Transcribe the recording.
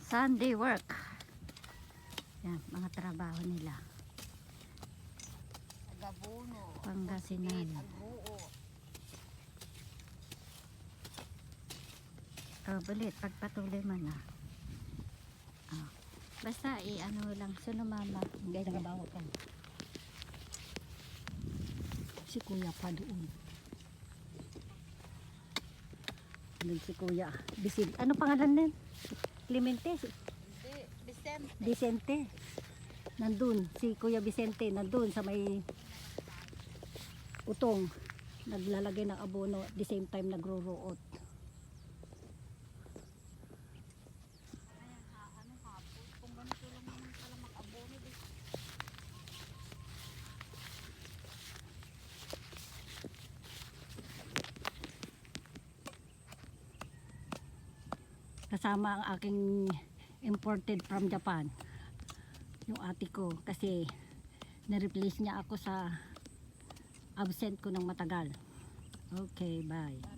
Sunday work. Yan, mga trabaho nila. Agabuno, Pangasinan. agbuo. Balit, pagpatuloy man na. Basta ano lang, sunumama. Hindi nagabawa ka. Si kuya pa doon. Doon si kuya. Bisil. Ano pangalan din? Clemente? Hindi, Vicente. Vicente. Nandun. Si kuya Vicente. Nandun sa may utong. Naglalagay ng abono. At the same time nagro-root. Kung ganito lang naman pala mag-abono. Kasama ang aking imported from Japan. Yung ate ko. Kasi na-replace niya ako sa absent ko ng matagal. Okay, bye.